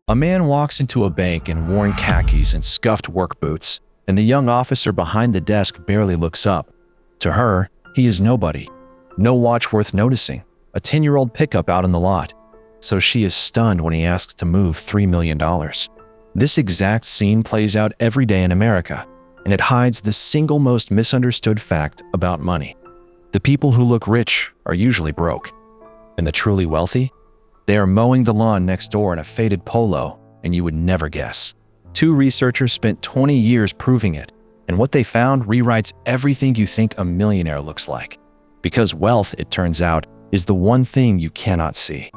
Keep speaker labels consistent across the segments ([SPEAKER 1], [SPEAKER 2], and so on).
[SPEAKER 1] A man walks into a bank in worn khakis and scuffed work boots, and the young officer behind the desk barely looks up. To her, he is nobody. No watch worth noticing, a 10-year-old pickup out in the lot. So she is stunned when he asks to move $3 million. This exact scene plays out every day in America, and it hides the single most misunderstood fact about money. The people who look rich are usually broke, and the truly wealthy? They are mowing the lawn next door in a faded polo, and you would never guess. Two researchers spent 20 years proving it, and what they found rewrites everything you think a millionaire looks like. Because wealth, it turns out, is the one thing you cannot see.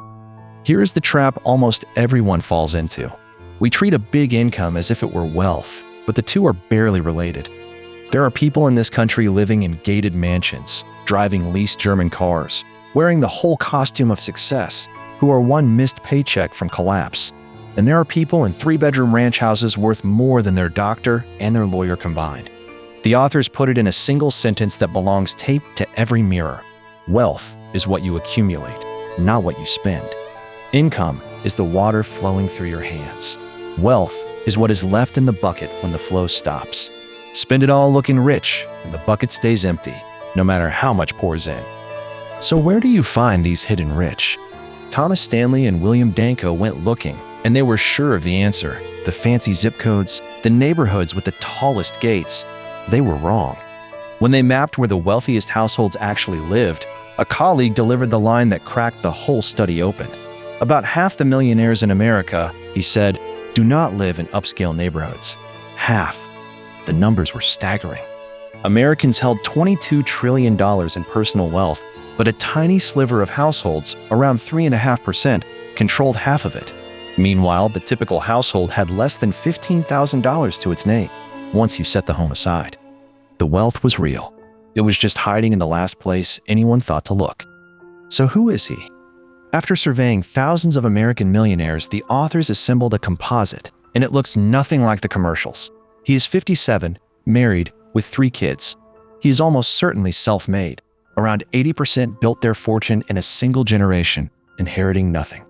[SPEAKER 1] Here is the trap almost everyone falls into. We treat a big income as if it were wealth, but the two are barely related. There are people in this country living in gated mansions, driving leased German cars, wearing the whole costume of success, who are one missed paycheck from collapse. And there are people in 3-bedroom ranch houses worth more than their doctor and their lawyer combined. The authors put it in a single sentence that belongs taped to every mirror. Wealth is what you accumulate, not what you spend. Income is the water flowing through your hands. Wealth is what is left in the bucket when the flow stops. Spend it all looking rich, and the bucket stays empty, no matter how much pours in. So where do you find these hidden rich? Thomas Stanley and William Danko went looking, and they were sure of the answer. The fancy zip codes, the neighborhoods with the tallest gates. They were wrong. When they mapped where the wealthiest households actually lived, a colleague delivered the line that cracked the whole study open. About half the millionaires in America, he said, do not live in upscale neighborhoods. Half. The numbers were staggering. Americans held $22 trillion in personal wealth, but a tiny sliver of households, around 3.5%, controlled half of it. Meanwhile, the typical household had less than $15,000 to its name, once you set the home aside. The wealth was real. It was just hiding in the last place anyone thought to look. So who is he? After surveying thousands of American millionaires, the authors assembled a composite, and it looks nothing like the commercials. He is 57, married, with 3 kids. He is almost certainly self-made. Around 80% built their fortune in a single generation, inheriting nothing.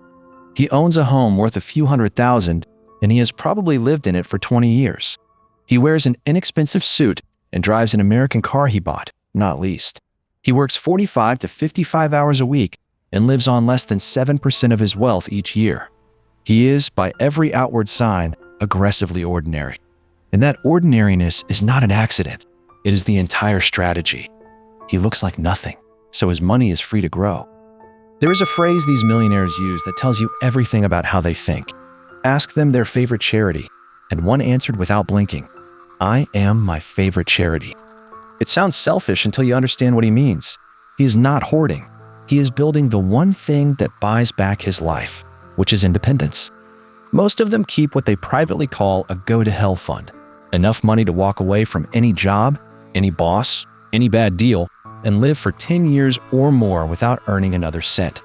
[SPEAKER 1] He owns a home worth a few $100,000, and he has probably lived in it for 20 years. He wears an inexpensive suit and drives an American car he bought, not leased. He works 45 to 55 hours a week and lives on less than 7% of his wealth each year. He is, by every outward sign, aggressively ordinary. And that ordinariness is not an accident. It is the entire strategy. He looks like nothing, so his money is free to grow. There is a phrase these millionaires use that tells you everything about how they think. Ask them their favorite charity, and one answered without blinking, I am my favorite charity. It sounds selfish until you understand what he means. He is not hoarding. He is building the one thing that buys back his life, which is independence. Most of them keep what they privately call a go-to-hell fund, enough money to walk away from any job, any boss, any bad deal, and live for 10 years or more without earning another cent.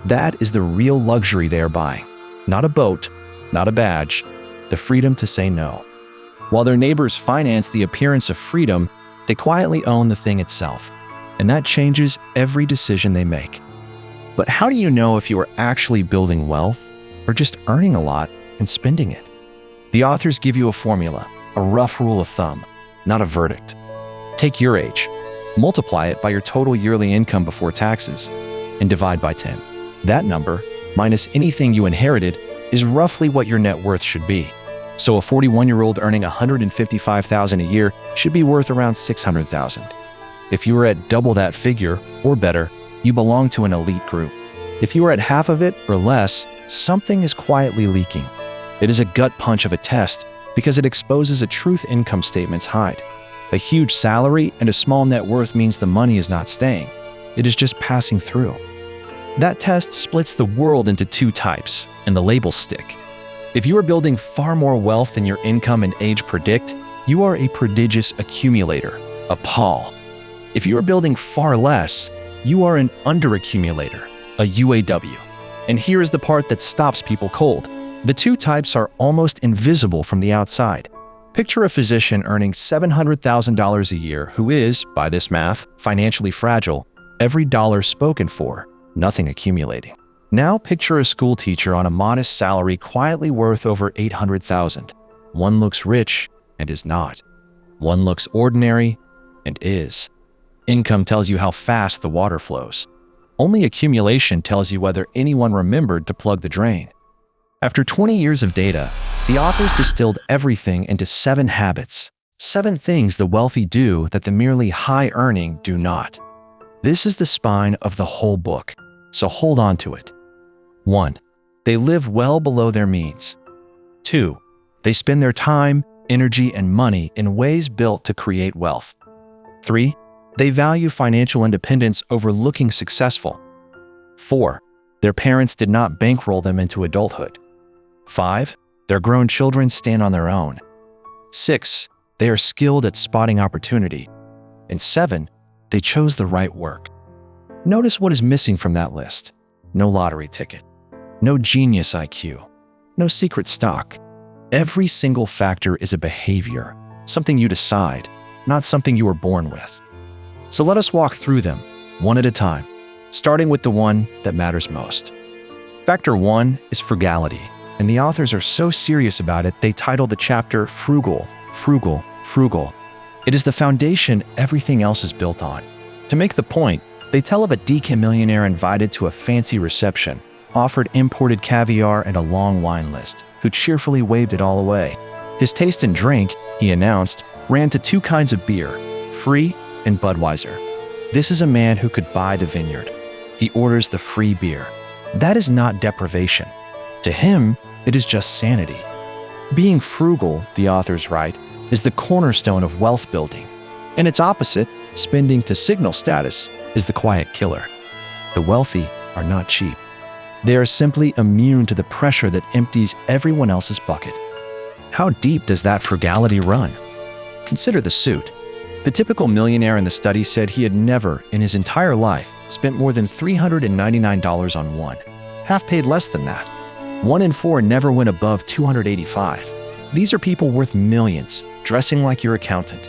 [SPEAKER 1] That is the real luxury they are buying. Not a boat, not a badge, the freedom to say no. While their neighbors finance the appearance of freedom, they quietly own the thing itself. And that changes every decision they make. But how do you know if you are actually building wealth or just earning a lot and spending it? The authors give you a formula, a rough rule of thumb, not a verdict. Take your age, multiply it by your total yearly income before taxes, and divide by 10. That number, minus anything you inherited, is roughly what your net worth should be. So a 41-year-old earning $155,000 a year should be worth around $600,000. If you are at double that figure, or better, you belong to an elite group. If you are at half of it or less, something is quietly leaking. It is a gut punch of a test because it exposes a truth income statements hide. A huge salary and a small net worth means the money is not staying. It is just passing through. That test splits the world into 2 types, and the labels stick. If you are building far more wealth than your income and age predict, you are a prodigious accumulator, a Paul. If you are building far less, you are an underaccumulator, a UAW. And here is the part that stops people cold. The 2 types are almost invisible from the outside. Picture a physician earning $700,000 a year who is, by this math, financially fragile, every dollar spoken for, nothing accumulating. Now picture a school teacher on a modest salary quietly worth over $800,000. One looks rich and is not. One looks ordinary and is. Income tells you how fast the water flows. Only accumulation tells you whether anyone remembered to plug the drain. After 20 years of data, the authors distilled everything into 7 habits. 7 things the wealthy do that the merely high-earning do not. This is the spine of the whole book, so hold on to it. 1. They live well below their means. 2. They spend their time, energy, and money in ways built to create wealth. 3. They value financial independence over looking successful. 4. Their parents did not bankroll them into adulthood. 5. Their grown children stand on their own. 6. They are skilled at spotting opportunity. And 7. They chose the right work. Notice what is missing from that list. No lottery ticket. No genius IQ. No secret stock. Every single factor is a behavior, something you decide, not something you were born with. So let us walk through them, one at a time, starting with the one that matters most. Factor 1 is frugality, and the authors are so serious about it they titled the chapter Frugal, Frugal, Frugal. It is the foundation everything else is built on. To make the point, they tell of a DK millionaire invited to a fancy reception, offered imported caviar and a long wine list, who cheerfully waved it all away. His taste in drink, he announced, ran to 2 kinds of beer, free and Budweiser. This is a man who could buy the vineyard. He orders the free beer. That is not deprivation. To him, it is just sanity. Being frugal, the authors write, is the cornerstone of wealth building. And its opposite, spending to signal status, is the quiet killer. The wealthy are not cheap. They are simply immune to the pressure that empties everyone else's bucket. How deep does that frugality run? Consider the suit. The typical millionaire in the study said he had never, in his entire life, spent more than $399 on one. Half paid less than that. 1 in 4 never went above $285. These are people worth millions, dressing like your accountant.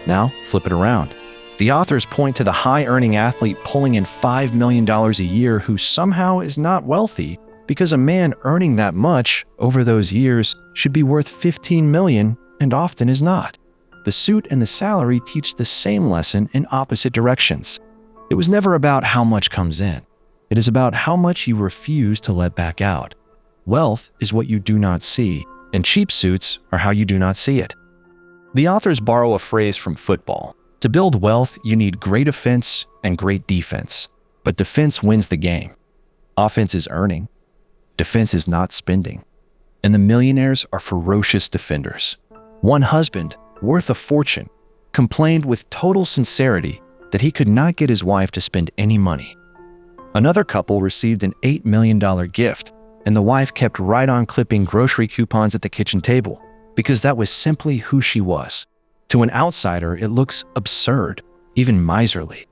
[SPEAKER 1] Now, flip it around. The authors point to the high-earning athlete pulling in $5 million a year who somehow is not wealthy because a man earning that much over those years should be worth $15 million and often is not. The suit and the salary teach the same lesson in opposite directions. It was never about how much comes in. It is about how much you refuse to let back out. Wealth is what you do not see, and cheap suits are how you do not see it. The authors borrow a phrase from football. To build wealth, you need great offense and great defense. But defense wins the game. Offense is earning. Defense is not spending. And the millionaires are ferocious defenders. One husband, worth a fortune, complained with total sincerity that he could not get his wife to spend any money. Another couple received an $8 million gift, and the wife kept right on clipping grocery coupons at the kitchen table because that was simply who she was. To an outsider, it looks absurd, even miserly.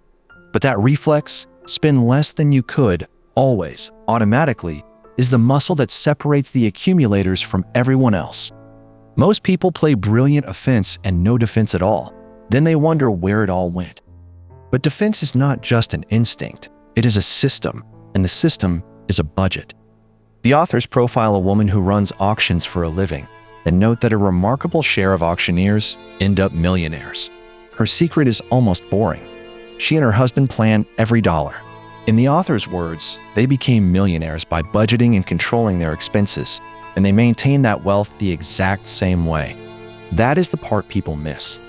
[SPEAKER 1] But that reflex, spend less than you could, always, automatically, is the muscle that separates the accumulators from everyone else. Most people play brilliant offense and no defense at all. Then they wonder where it all went. But defense is not just an instinct. It is a system, and the system is a budget. The authors profile a woman who runs auctions for a living, and note that a remarkable share of auctioneers end up millionaires. Her secret is almost boring. She and her husband plan every dollar. In the author's words, they became millionaires by budgeting and controlling their expenses, and they maintain that wealth the exact same way. That is the part people miss.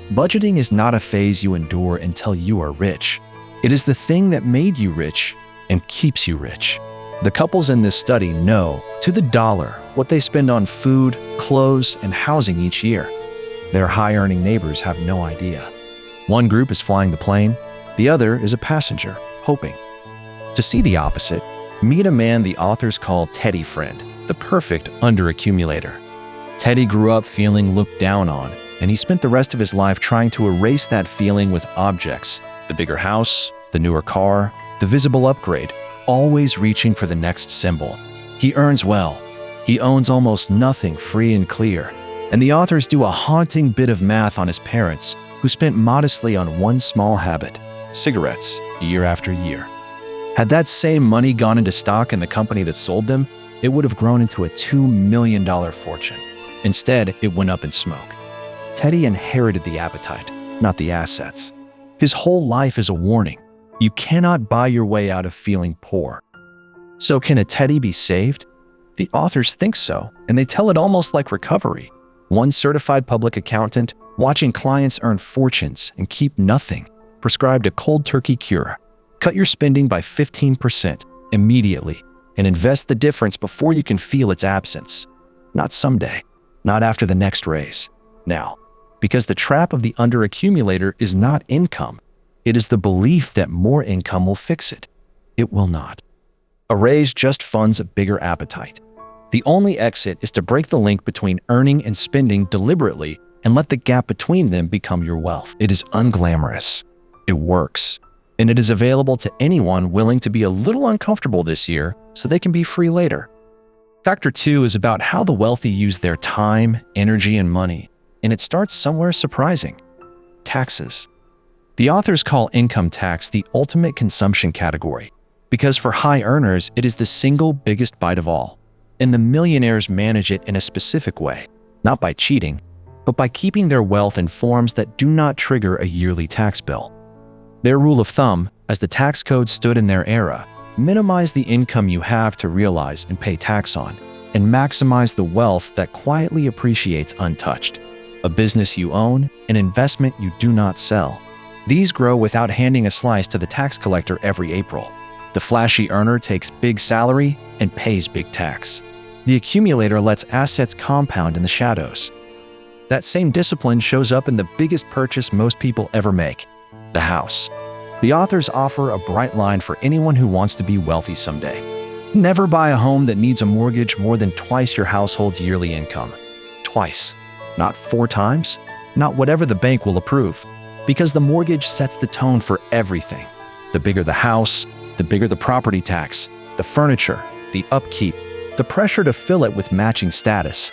[SPEAKER 1] Budgeting is not a phase you endure until you are rich. It is the thing that made you rich and keeps you rich. The couples in this study know, to the dollar, what they spend on food, clothes, and housing each year. Their high-earning neighbors have no idea. One group is flying the plane, the other is a passenger, hoping. To see the opposite, meet a man the authors call Teddy Friend, the perfect under-accumulator. Teddy grew up feeling looked down on, and he spent the rest of his life trying to erase that feeling with objects, the bigger house, the newer car, the visible upgrade, always reaching for the next symbol. He earns well. He owns almost nothing free and clear. And the authors do a haunting bit of math on his parents, who spent modestly on one small habit, cigarettes, year after year. Had that same money gone into stock in the company that sold them, it would have grown into a $2 million fortune. Instead, it went up in smoke. Teddy inherited the appetite, not the assets. His whole life is a warning. You cannot buy your way out of feeling poor. So can a Teddy be saved? The authors think so, and they tell it almost like recovery. One certified public accountant, watching clients earn fortunes and keep nothing, prescribed a cold turkey cure. Cut your spending by 15% immediately and invest the difference before you can feel its absence. Not someday, not after the next raise. Now, because the trap of the underaccumulator is not income, it is the belief that more income will fix it. It will not. A raise just funds a bigger appetite. The only exit is to break the link between earning and spending deliberately and let the gap between them become your wealth. It is unglamorous. It works. And it is available to anyone willing to be a little uncomfortable this year so they can be free later. Factor 2 is about how the wealthy use their time, energy, and money. And it starts somewhere surprising. Taxes. The authors call income tax the ultimate consumption category because for high earners, it is the single biggest bite of all. And the millionaires manage it in a specific way, not by cheating, but by keeping their wealth in forms that do not trigger a yearly tax bill. Their rule of thumb, as the tax code stood in their era, minimize the income you have to realize and pay tax on, and maximize the wealth that quietly appreciates untouched. A business you own, an investment you do not sell. These grow without handing a slice to the tax collector every April. The flashy earner takes big salary and pays big tax. The accumulator lets assets compound in the shadows. That same discipline shows up in the biggest purchase most people ever make, the house. The authors offer a bright line for anyone who wants to be wealthy someday. Never buy a home that needs a mortgage more than twice your household's yearly income. Twice. Not 4 times. Not whatever the bank will approve. Because the mortgage sets the tone for everything. The bigger the house, the bigger the property tax, the furniture, the upkeep, the pressure to fill it with matching status.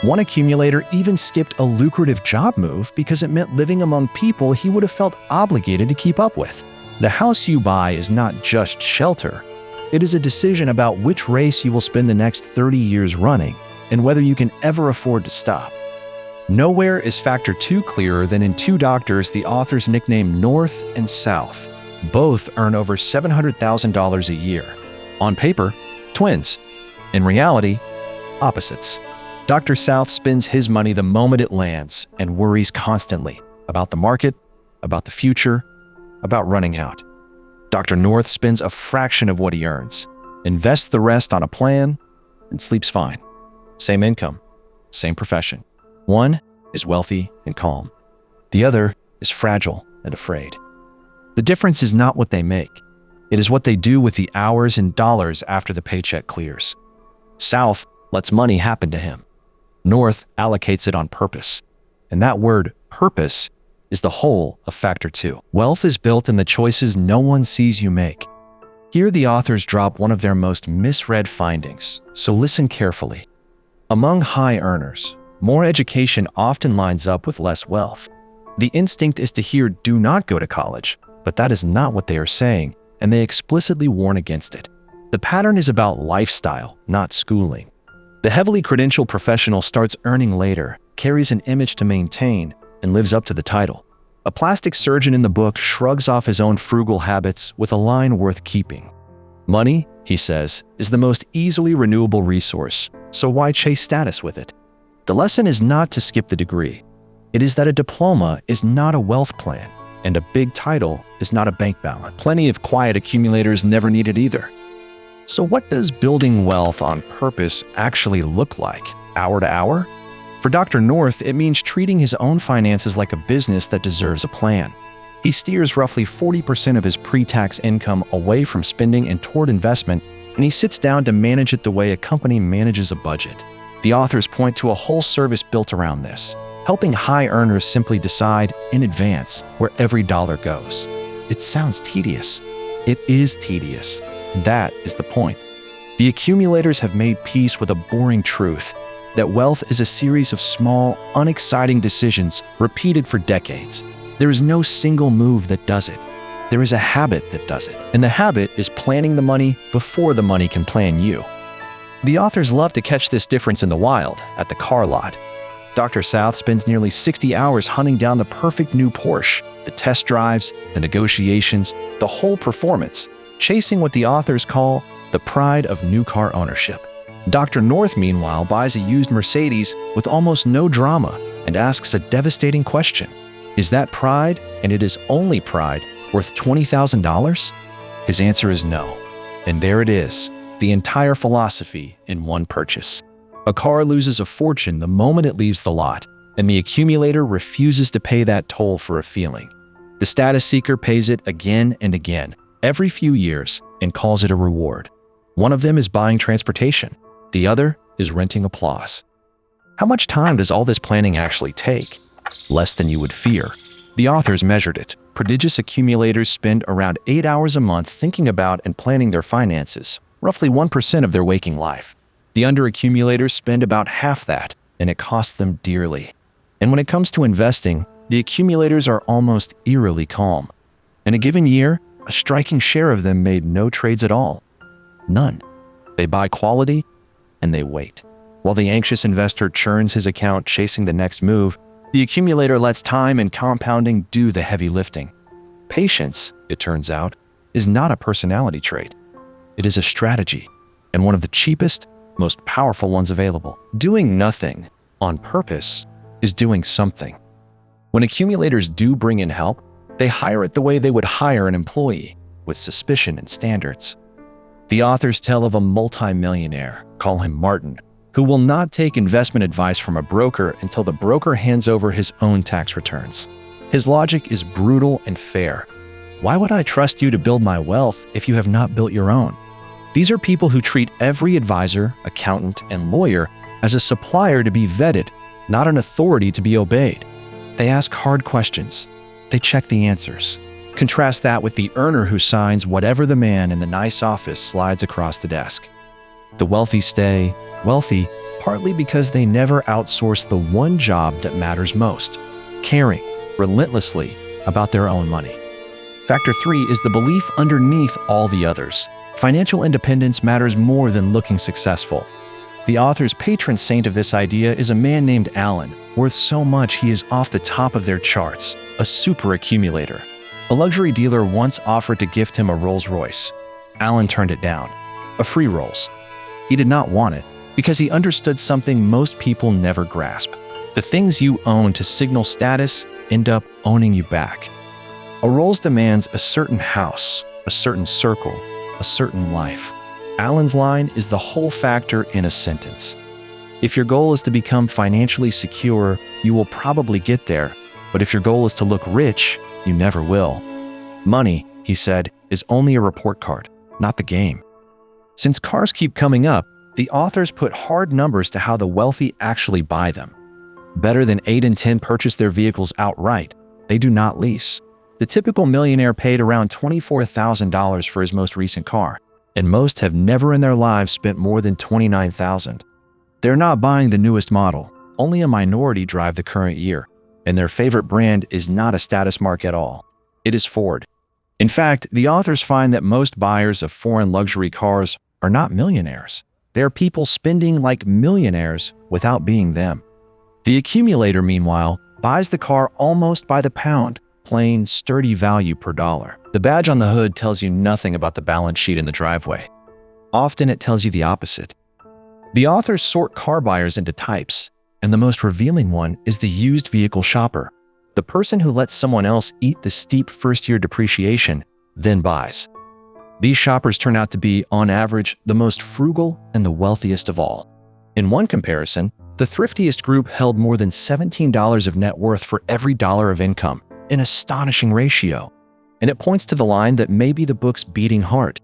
[SPEAKER 1] One accumulator even skipped a lucrative job move because it meant living among people he would have felt obligated to keep up with. The house you buy is not just shelter. It is a decision about which race you will spend the next 30 years running and whether you can ever afford to stop. Nowhere is factor 2 clearer than in 2 doctors the authors nickname North and South. Both earn over $700,000 a year. On paper, twins. In reality, opposites. Dr. South spends his money the moment it lands and worries constantly about the market, about the future, about running out. Dr. North spends a fraction of what he earns, invests the rest on a plan, and sleeps fine. Same income, same profession. One is wealthy and calm. The other is fragile and afraid. The difference is not what they make. It is what they do with the hours and dollars after the paycheck clears. South lets money happen to him. North allocates it on purpose. And that word, purpose, is the whole of factor 2. Wealth is built in the choices no one sees you make. Here the authors drop one of their most misread findings, so listen carefully. Among high earners, more education often lines up with less wealth. The instinct is to hear do not go to college, but that is not what they are saying, and they explicitly warn against it. The pattern is about lifestyle, not schooling. The heavily credentialed professional starts earning later, carries an image to maintain, and lives up to the title. A plastic surgeon in the book shrugs off his own frugal habits with a line worth keeping. Money, he says, is the most easily renewable resource, so why chase status with it? The lesson is not to skip the degree. It is that a diploma is not a wealth plan, and a big title is not a bank balance. Plenty of quiet accumulators never need it either. So what does building wealth on purpose actually look like, hour to hour? For Dr. North, it means treating his own finances like a business that deserves a plan. He steers roughly 40% of his pre-tax income away from spending and toward investment, and he sits down to manage it the way a company manages a budget. The authors point to a whole service built around this, helping high earners simply decide in advance where every dollar goes. It sounds tedious. It is tedious. That is the point. The accumulators have made peace with a boring truth that wealth is a series of small, unexciting decisions repeated for decades. There is no single move that does it. There is a habit that does it, and the habit is planning the money before the money can plan you. The authors love to catch this difference in the wild, at the car lot. Dr. South spends nearly 60 hours hunting down the perfect new Porsche, the test drives, the negotiations, the whole performance, chasing what the authors call the pride of new car ownership. Dr. North, meanwhile, buys a used Mercedes with almost no drama and asks a devastating question. Is that pride, and it is only pride, worth $20,000? His answer is no. And there it is, the entire philosophy in one purchase. A car loses a fortune the moment it leaves the lot, and the accumulator refuses to pay that toll for a feeling. The status seeker pays it again and again, every few years, and calls it a reward. One of them is buying transportation. The other is renting applause. How much time does all this planning actually take? Less than you would fear. The authors measured it. Prodigious accumulators spend around 8 hours a month thinking about and planning their finances, roughly 1% of their waking life. The underaccumulators spend about half that, and it costs them dearly. And when it comes to investing, the accumulators are almost eerily calm. In a given year, a striking share of them made no trades at all. None. They buy quality, and they wait. While the anxious investor churns his account chasing the next move, the accumulator lets time and compounding do the heavy lifting. Patience, it turns out, is not a personality trait. It is a strategy, and one of the cheapest, most powerful ones available. Doing nothing on purpose is doing something. When accumulators do bring in help, they hire it the way they would hire an employee, with suspicion and standards. The authors tell of a multi-millionaire, call him Martin, who will not take investment advice from a broker until the broker hands over his own tax returns. His logic is brutal and fair. Why would I trust you to build my wealth if you have not built your own? These are people who treat every advisor, accountant, and lawyer as a supplier to be vetted, not an authority to be obeyed. They ask hard questions. They check the answers. Contrast that with the earner who signs whatever the man in the nice office slides across the desk. The wealthy stay wealthy partly because they never outsource the one job that matters most, caring relentlessly about their own money. Factor 3 is the belief underneath all the others. Financial independence matters more than looking successful. The author's patron saint of this idea is a man named Alan, worth so much he is off the top of their charts, a super accumulator. A luxury dealer once offered to gift him a Rolls Royce. Alan turned it down, a free Rolls. He did not want it because he understood something most people never grasp. The things you own to signal status end up owning you back. A Rolls demands a certain house, a certain circle, a certain life. Alan's line is the whole factor in a sentence. If your goal is to become financially secure, you will probably get there. But if your goal is to look rich, you never will. Money, he said, is only a report card, not the game. Since cars keep coming up, the authors put hard numbers to how the wealthy actually buy them. Better than 8 in 10 purchase their vehicles outright. They do not lease. The typical millionaire paid around $24,000 for his most recent car, and most have never in their lives spent more than $29,000. They're not buying the newest model. Only a minority drive the current year, and their favorite brand is not a status mark at all. It is Ford. In fact, the authors find that most buyers of foreign luxury cars are not millionaires. They are people spending like millionaires without being them. The accumulator, meanwhile, buys the car almost by the pound, plain, sturdy value per dollar. The badge on the hood tells you nothing about the balance sheet in the driveway. Often it tells you the opposite. The authors sort car buyers into types, and the most revealing one is the used vehicle shopper, the person who lets someone else eat the steep first-year depreciation, then buys. These shoppers turn out to be, on average, the most frugal and the wealthiest of all. In one comparison, the thriftiest group held more than $17 of net worth for every dollar of income, an astonishing ratio. And it points to the line that may be the book's beating heart.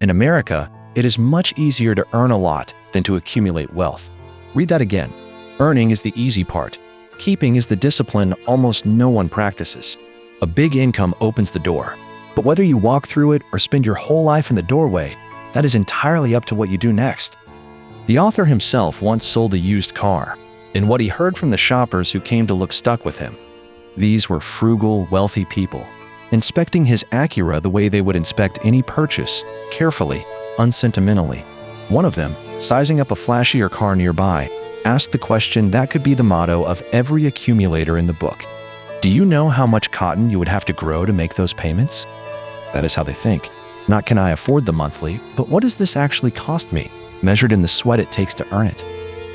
[SPEAKER 1] In America, it is much easier to earn a lot than to accumulate wealth. Read that again. Earning is the easy part. Keeping is the discipline almost no one practices. A big income opens the door. But whether you walk through it or spend your whole life in the doorway, that is entirely up to what you do next. The author himself once sold a used car, and what he heard from the shoppers who came to look stuck with him. These were frugal, wealthy people. inspecting his Acura the way they would inspect any purchase, carefully, unsentimentally. One of them, sizing up a flashier car nearby, asked the question that could be the motto of every accumulator in the book. Do you know how much cotton you would have to grow to make those payments? That is how they think. Not can I afford the monthly, but what does this actually cost me, measured in the sweat it takes to earn it?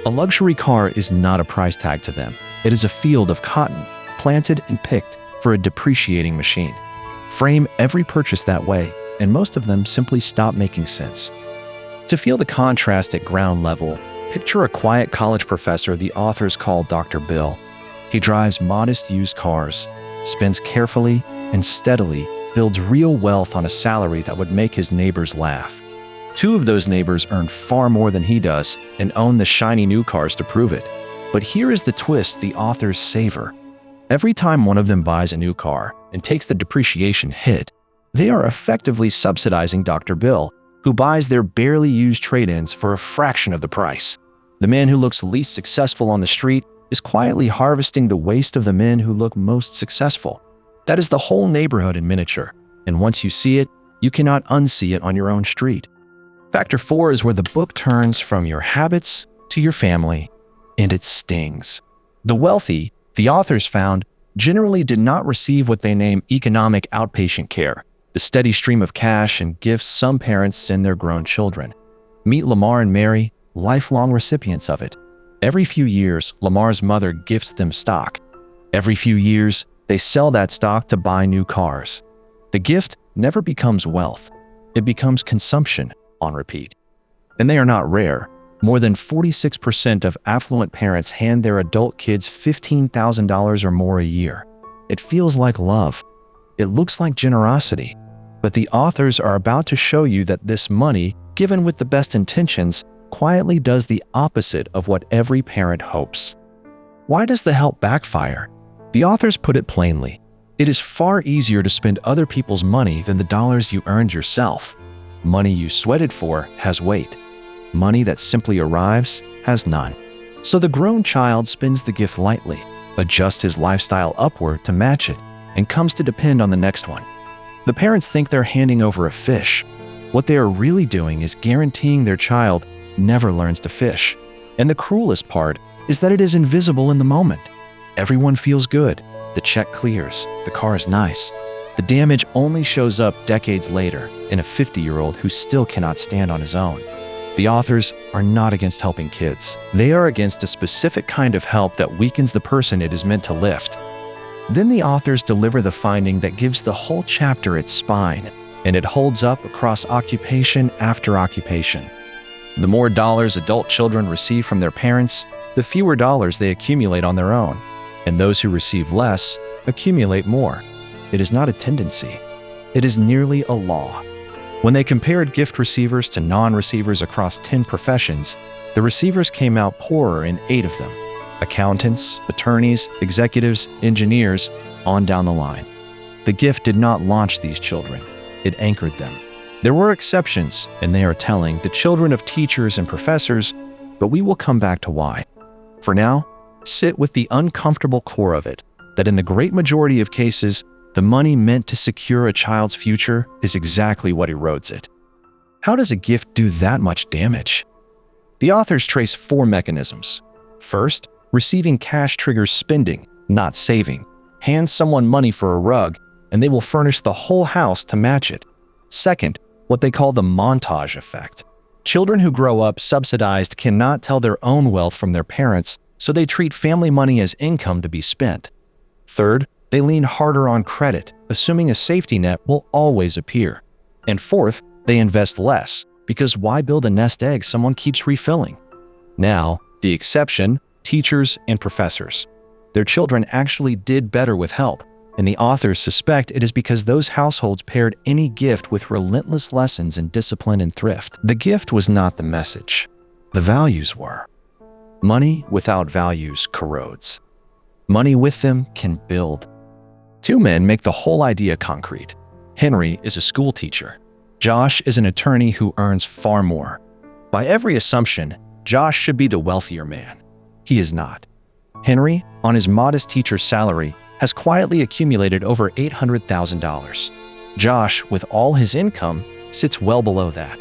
[SPEAKER 1] A luxury car is not a price tag to them. It is a field of cotton, planted and picked for a depreciating machine. Frame every purchase that way, and most of them simply stop making sense. To feel the contrast at ground level, picture a quiet college professor the authors call Dr. Bill. He drives modest used cars, spends carefully and steadily, builds real wealth on a salary that would make his neighbors laugh. Two of those neighbors earn far more than he does and own the shiny new cars to prove it. But here is the twist the authors savor. Every time one of them buys a new car and takes the depreciation hit, they are effectively subsidizing Dr. Bill, who buys their barely used trade-ins for a fraction of the price. The man who looks least successful on the street is quietly harvesting the waste of the men who look most successful. That is the whole neighborhood in miniature, and once you see it, you cannot unsee it on your own street. Factor 4 is where the book turns from your habits to your family, and it stings. The wealthy, the authors found, generally did not receive what they name economic outpatient care, the steady stream of cash and gifts some parents send their grown children. Meet Lamar and Mary, lifelong recipients of it. Every few years, Lamar's mother gifts them stock. Every few years, they sell that stock to buy new cars. The gift never becomes wealth. It becomes consumption on repeat. And they are not rare. More than 46% of affluent parents hand their adult kids $15,000 or more a year. It feels like love. It looks like generosity. But the authors are about to show you that this money, given with the best intentions, quietly does the opposite of what every parent hopes. Why does the help backfire? The authors put it plainly. It is far easier to spend other people's money than the dollars you earned yourself. Money you sweated for has weight. Money that simply arrives has none. So the grown child spends the gift lightly, adjusts his lifestyle upward to match it, and comes to depend on the next one. The parents think they're handing over a fish. What they are really doing is guaranteeing their child never learns to fish. And the cruelest part is that it is invisible in the moment. Everyone feels good. The check clears. The car is nice. The damage only shows up decades later in a 50-year-old who still cannot stand on his own. The authors are not against helping kids. They are against a specific kind of help that weakens the person it is meant to lift. Then the authors deliver the finding that gives the whole chapter its spine, and it holds up across occupation after occupation. The more dollars adult children receive from their parents, the fewer dollars they accumulate on their own, and those who receive less accumulate more. It is not a tendency. It is nearly a law. When they compared gift receivers to non-receivers across 10 professions, the receivers came out poorer in 8 of them. Accountants, attorneys, executives, engineers, on down the line. The gift did not launch these children. It anchored them. There were exceptions, and they are telling, the children of teachers and professors, but we will come back to why. For now, sit with the uncomfortable core of it, that in the great majority of cases, the money meant to secure a child's future is exactly what erodes it. How does a gift do that much damage? The authors trace 4 mechanisms. First, receiving cash triggers spending, not saving. Hand someone money for a rug, and they will furnish the whole house to match it. Second, what they call the montage effect. Children who grow up subsidized cannot tell their own wealth from their parents, so they treat family money as income to be spent. Third, they lean harder on credit, assuming a safety net will always appear. And fourth, they invest less, because why build a nest egg someone keeps refilling? Now, the exception, teachers and professors. Their children actually did better with help, and the authors suspect it is because those households paired any gift with relentless lessons in discipline and thrift. The gift was not the message. The values were. Money without values corrodes. Money with them can build. 2 men make the whole idea concrete. Henry is a school teacher. Josh is an attorney who earns far more. By every assumption, Josh should be the wealthier man. He is not. Henry, on his modest teacher's salary, has quietly accumulated over $800,000. Josh, with all his income, sits well below that.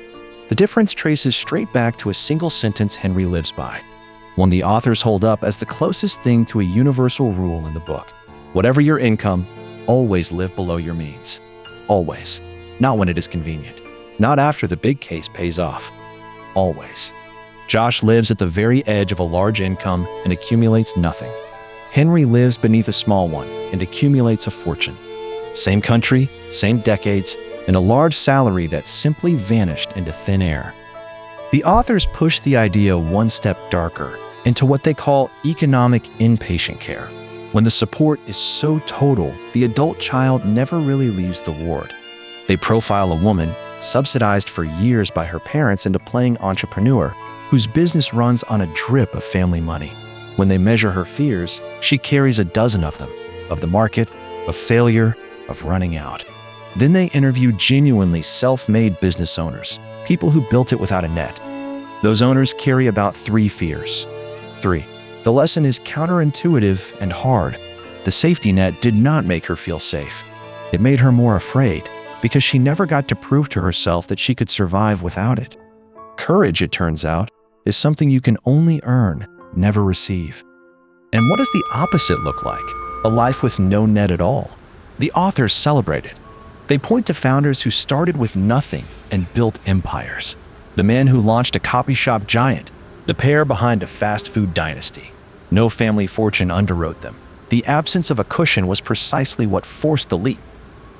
[SPEAKER 1] The difference traces straight back to a single sentence Henry lives by, one the authors hold up as the closest thing to a universal rule in the book. Whatever your income, always live below your means. Always. Not when it is convenient. Not after the big case pays off. Always. Josh lives at the very edge of a large income and accumulates nothing. Henry lives beneath a small one and accumulates a fortune. Same country, same decades, and a large salary that simply vanished into thin air. The authors push the idea one step darker into what they call economic inpatient care. When the support is so total, the adult child never really leaves the ward. They profile a woman, subsidized for years by her parents into playing entrepreneur, whose business runs on a drip of family money. When they measure her fears, she carries a dozen of them, of the market, of failure, of running out. Then they interview genuinely self-made business owners, people who built it without a net. Those owners carry about 3 fears. 3. The lesson is counterintuitive and hard. The safety net did not make her feel safe. It made her more afraid, because she never got to prove to herself that she could survive without it. Courage, it turns out, is something you can only earn, never receive. And what does the opposite look like? A life with no net at all. The authors celebrate it. They point to founders who started with nothing and built empires. The man who launched a copy shop giant, the pair behind a fast food dynasty. No family fortune underwrote them. The absence of a cushion was precisely what forced the leap.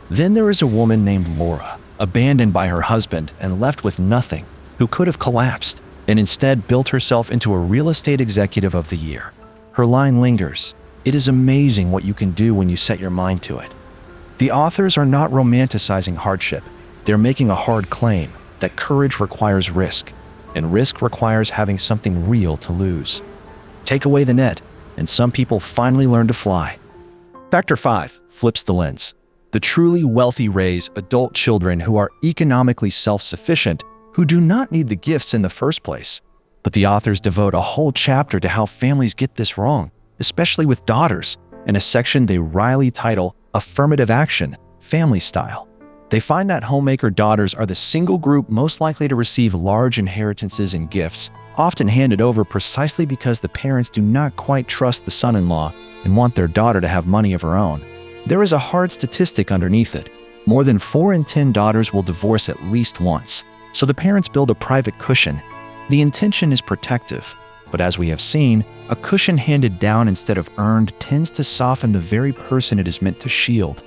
[SPEAKER 1] Then there is a woman named Laura, abandoned by her husband and left with nothing, who could have collapsed, and instead built herself into a real estate executive of the year. Her line lingers, "It is amazing what you can do when you set your mind to it." The authors are not romanticizing hardship. They're making a hard claim that courage requires risk, and risk requires having something real to lose. Take away the net, and some people finally learn to fly. Factor 5 flips the lens. The truly wealthy raise adult children who are economically self-sufficient, who do not need the gifts in the first place. But the authors devote a whole chapter to how families get this wrong, especially with daughters, in a section they wryly title Affirmative Action, Family Style. They find that homemaker daughters are the single group most likely to receive large inheritances and gifts, often handed over precisely because the parents do not quite trust the son-in-law and want their daughter to have money of her own. There is a hard statistic underneath it. More than 4 in 10 daughters will divorce at least once, so the parents build a private cushion. The intention is protective, but as we have seen, a cushion handed down instead of earned tends to soften the very person it is meant to shield.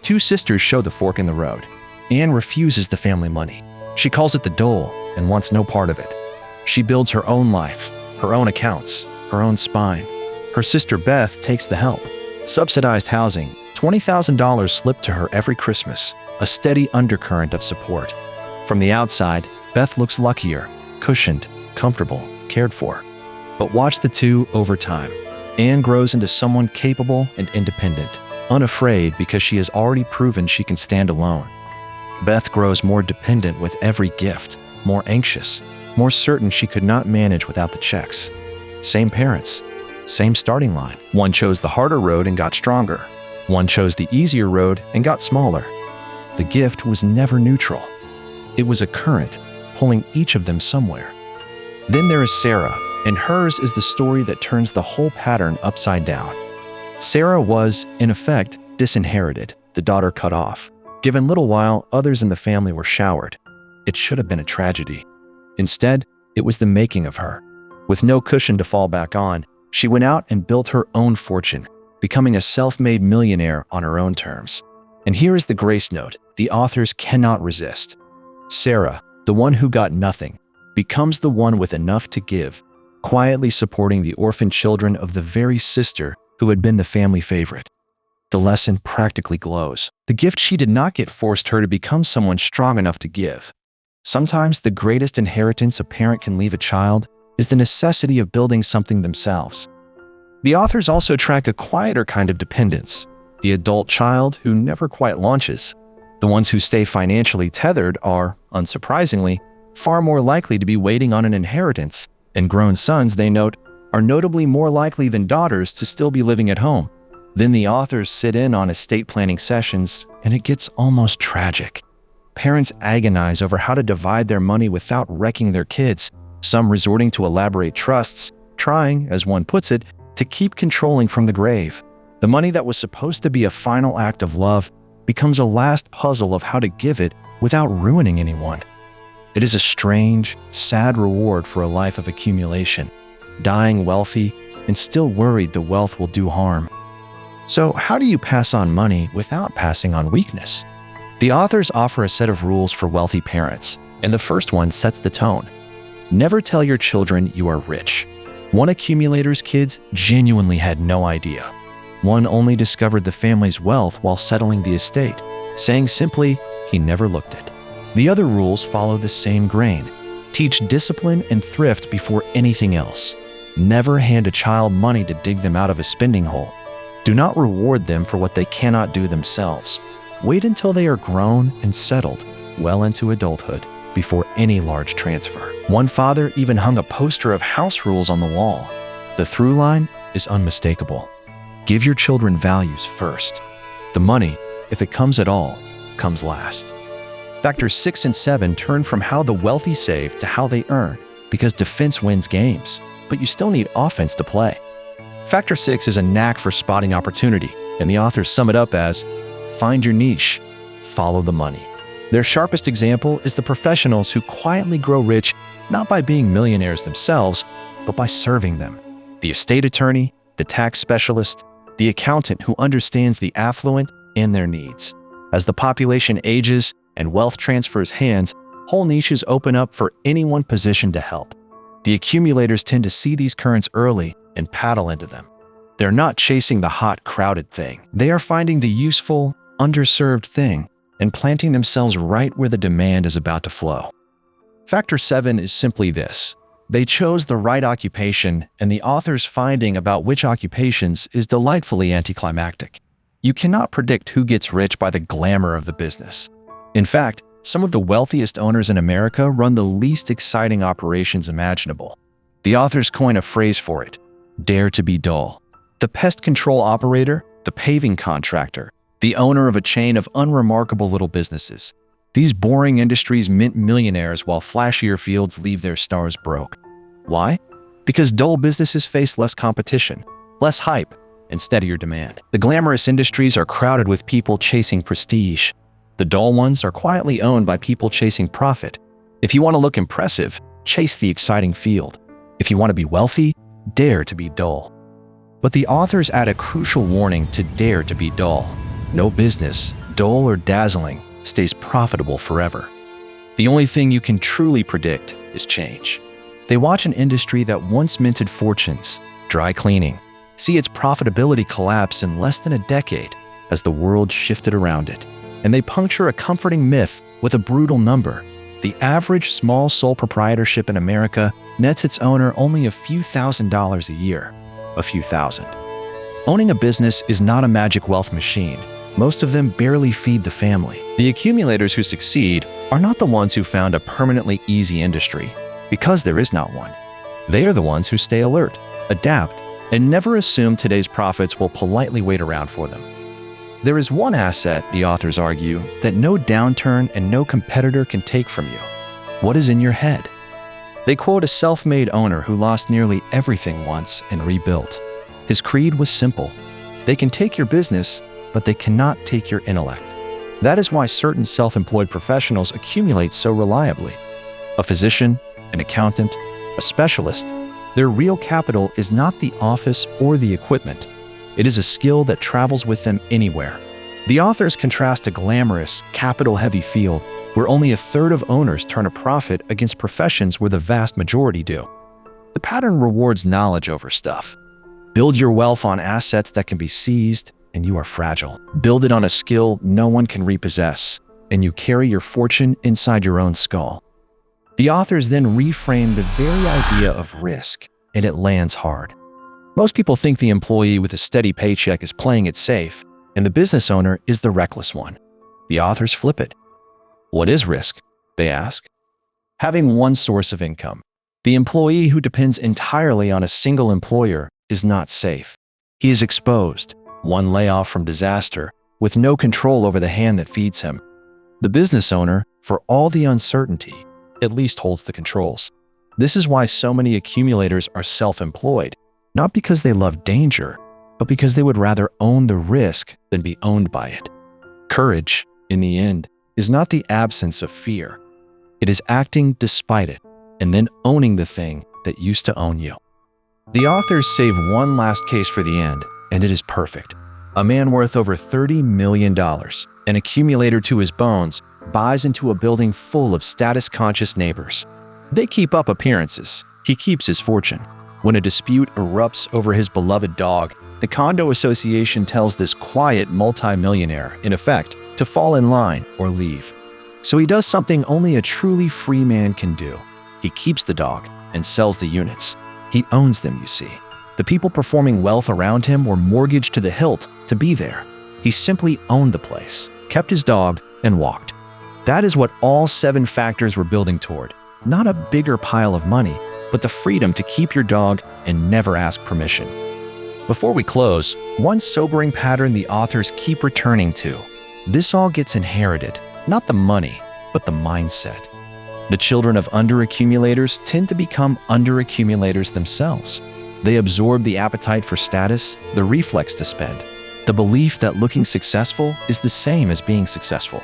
[SPEAKER 1] 2 sisters show the fork in the road. Anne refuses the family money. She calls it the dole and wants no part of it. She builds her own life, her own accounts, her own spine. Her sister Beth takes the help. Subsidized housing, $20,000 slipped to her every Christmas, a steady undercurrent of support. From the outside, Beth looks luckier, cushioned, comfortable, cared for. But watch the two over time. Anne grows into someone capable and independent, unafraid because she has already proven she can stand alone. Beth grows more dependent with every gift, more anxious, more certain she could not manage without the checks. Same parents, same starting line. One chose the harder road and got stronger. One chose the easier road and got smaller. The gift was never neutral. It was a current, pulling each of them somewhere. Then there is Sarah, and hers is the story that turns the whole pattern upside down. Sarah was, in effect, disinherited, the daughter cut off. Given little while, others in the family were showered. It should have been a tragedy. Instead, it was the making of her. With no cushion to fall back on, she went out and built her own fortune, becoming a self-made millionaire on her own terms. And here is the grace note the authors cannot resist. Sarah, the one who got nothing, becomes the one with enough to give, quietly supporting the orphan children of the very sister who had been the family favorite. The lesson practically glows. The gift she did not get forced her to become someone strong enough to give. Sometimes the greatest inheritance a parent can leave a child is the necessity of building something themselves. The authors also track a quieter kind of dependence, the adult child who never quite launches. The ones who stay financially tethered are, unsurprisingly, far more likely to be waiting on an inheritance, and grown sons, they note, are notably more likely than daughters to still be living at home. Then the authors sit in on estate planning sessions, and it gets almost tragic. Parents agonize over how to divide their money without wrecking their kids, some resorting to elaborate trusts, trying, as one puts it, to keep controlling from the grave. The money that was supposed to be a final act of love becomes a last puzzle of how to give it without ruining anyone. It is a strange, sad reward for a life of accumulation, dying wealthy and still worried the wealth will do harm. So how do you pass on money without passing on weakness? The authors offer a set of rules for wealthy parents, and the first one sets the tone. Never tell your children you are rich. One accumulator's kids genuinely had no idea. One only discovered the family's wealth while settling the estate, saying simply, he never looked it. The other rules follow the same grain. Teach discipline and thrift before anything else. Never hand a child money to dig them out of a spending hole. Do not reward them for what they cannot do themselves. Wait until they are grown and settled, well into adulthood, before any large transfer. One father even hung a poster of house rules on the wall. The through line is unmistakable. Give your children values first. The money, if it comes at all, comes last. Factors 6 and 7 turn from how the wealthy save to how they earn, because defense wins games, but you still need offense to play. Factor 6 is a knack for spotting opportunity, and the authors sum it up as, find your niche, follow the money. Their sharpest example is the professionals who quietly grow rich not by being millionaires themselves, but by serving them. The estate attorney, the tax specialist, the accountant who understands the affluent and their needs. As the population ages and wealth transfers hands, whole niches open up for anyone positioned to help. The accumulators tend to see these currents early and paddle into them. They're not chasing the hot, crowded thing. They are finding the useful, underserved thing and planting themselves right where the demand is about to flow. Factor 7 is simply this. They chose the right occupation, and the author's finding about which occupations is delightfully anticlimactic. You cannot predict who gets rich by the glamour of the business. In fact, some of the wealthiest owners in America run the least exciting operations imaginable. The authors coin a phrase for it, dare to be dull. The pest control operator, the paving contractor, the owner of a chain of unremarkable little businesses. These boring industries mint millionaires while flashier fields leave their stars broke. Why? Because dull businesses face less competition, less hype, and steadier demand. The glamorous industries are crowded with people chasing prestige. The dull ones are quietly owned by people chasing profit. If you want to look impressive, chase the exciting field. If you want to be wealthy, dare to be dull. But the authors add a crucial warning to dare to be dull. No business, dull or dazzling, stays profitable forever. The only thing you can truly predict is change. They watch an industry that once minted fortunes, dry cleaning, see its profitability collapse in less than a decade as the world shifted around it. And they puncture a comforting myth with a brutal number. The average small sole proprietorship in America nets its owner only a few $1,000s a year. A few thousand. Owning a business is not a magic wealth machine. Most of them barely feed the family. The accumulators who succeed are not the ones who found a permanently easy industry, because there is not one. They are the ones who stay alert, adapt, and never assume today's profits will politely wait around for them. There is one asset, the authors argue, that no downturn and no competitor can take from you. What is in your head? They quote a self-made owner who lost nearly everything once and rebuilt. His creed was simple. They can take your business, but they cannot take your intellect. That is why certain self-employed professionals accumulate so reliably. A physician, an accountant, a specialist, their real capital is not the office or the equipment. It is a skill that travels with them anywhere. The authors contrast a glamorous, capital-heavy field where only a third of owners turn a profit against professions where the vast majority do. The pattern rewards knowledge over stuff. Build your wealth on assets that can be seized, and you are fragile. Build it on a skill no one can repossess, and you carry your fortune inside your own skull. The authors then reframe the very idea of risk, and it lands hard. Most people think the employee with a steady paycheck is playing it safe, and the business owner is the reckless one. The authors flip it. What is risk? They ask. Having one source of income. The employee who depends entirely on a single employer is not safe. He is exposed, one layoff from disaster, with no control over the hand that feeds him. The business owner, for all the uncertainty, at least holds the controls. This is why so many accumulators are self-employed, not because they love danger, but because they would rather own the risk than be owned by it. Courage, in the end, is not the absence of fear. It is acting despite it, and then owning the thing that used to own you. The authors save one last case for the end, and it is perfect. A man worth over $30 million, an accumulator to his bones, buys into a building full of status-conscious neighbors. They keep up appearances. He keeps his fortune. When a dispute erupts over his beloved dog, the condo association tells this quiet multimillionaire, in effect, to fall in line or leave. So he does something only a truly free man can do. He keeps the dog and sells the units. He owns them, you see. The people performing wealth around him were mortgaged to the hilt to be there. He simply owned the place, kept his dog, and walked. That is what all 7 factors were building toward. Not a bigger pile of money, but the freedom to keep your dog and never ask permission. Before we close, one sobering pattern the authors keep returning to. This all gets inherited, not the money, but the mindset. The children of underaccumulators tend to become underaccumulators themselves. They absorb the appetite for status, the reflex to spend, the belief that looking successful is the same as being successful.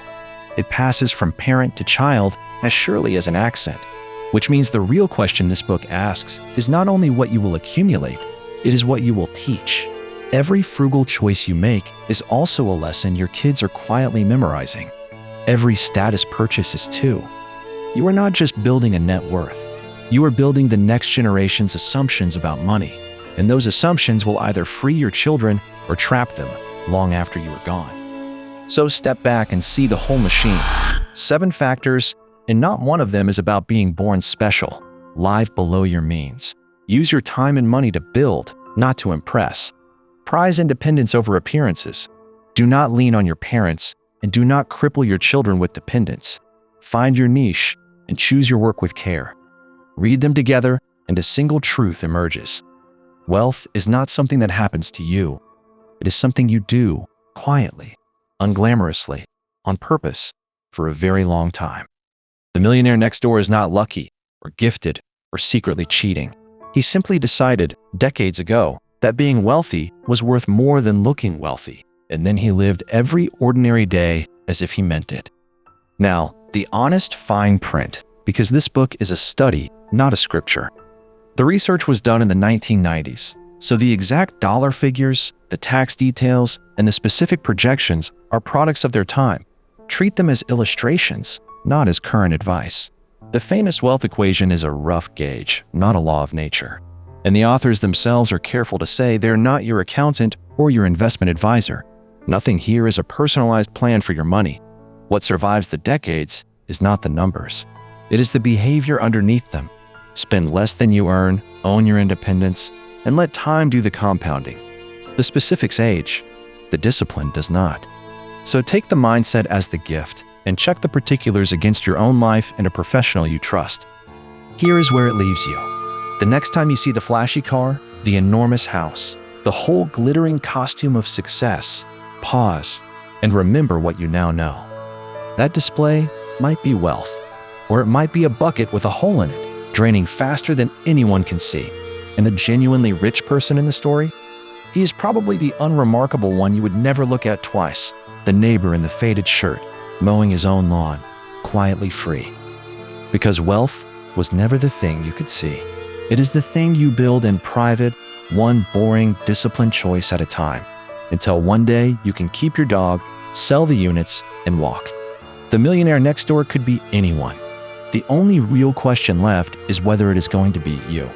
[SPEAKER 1] It passes from parent to child as surely as an accent, which means the real question this book asks is not only what you will accumulate, it is what you will teach. Every frugal choice you make is also a lesson your kids are quietly memorizing. Every status purchase is too. You are not just building a net worth. You are building the next generation's assumptions about money, and those assumptions will either free your children or trap them long after you are gone. So step back and see the whole machine. 7 factors, and not one of them is about being born special, live below your means. Use your time and money to build, not to impress. Prize independence over appearances. Do not lean on your parents, and do not cripple your children with dependence. Find your niche and choose your work with care. Read them together, and a single truth emerges. Wealth is not something that happens to you. It is something you do, quietly, unglamorously, on purpose, for a very long time. The millionaire next door is not lucky, or gifted, or secretly cheating. He simply decided, decades ago, that being wealthy was worth more than looking wealthy, and then he lived every ordinary day as if he meant it. Now, the honest fine print, because this book is a study, not a scripture. The research was done in the 1990s, so the exact dollar figures, the tax details, and the specific projections are products of their time. Treat them as illustrations, not as current advice. The famous wealth equation is a rough gauge, not a law of nature. And the authors themselves are careful to say they're not your accountant or your investment advisor. Nothing here is a personalized plan for your money. What survives the decades is not the numbers. It is the behavior underneath them. Spend less than you earn, own your independence, and let time do the compounding. The specifics age, the discipline does not. So take the mindset as the gift and check the particulars against your own life and a professional you trust. Here is where it leaves you. The next time you see the flashy car, the enormous house, the whole glittering costume of success, pause and remember what you now know. That display might be wealth, or it might be a bucket with a hole in it, draining faster than anyone can see. And the genuinely rich person in the story? He is probably the unremarkable one you would never look at twice, the neighbor in the faded shirt, mowing his own lawn, quietly free. Because wealth was never the thing you could see. It is the thing you build in private, one boring, disciplined choice at a time, until one day you can keep your dog, sell the units, and walk. The millionaire next door could be anyone. The only real question left is whether it is going to be you.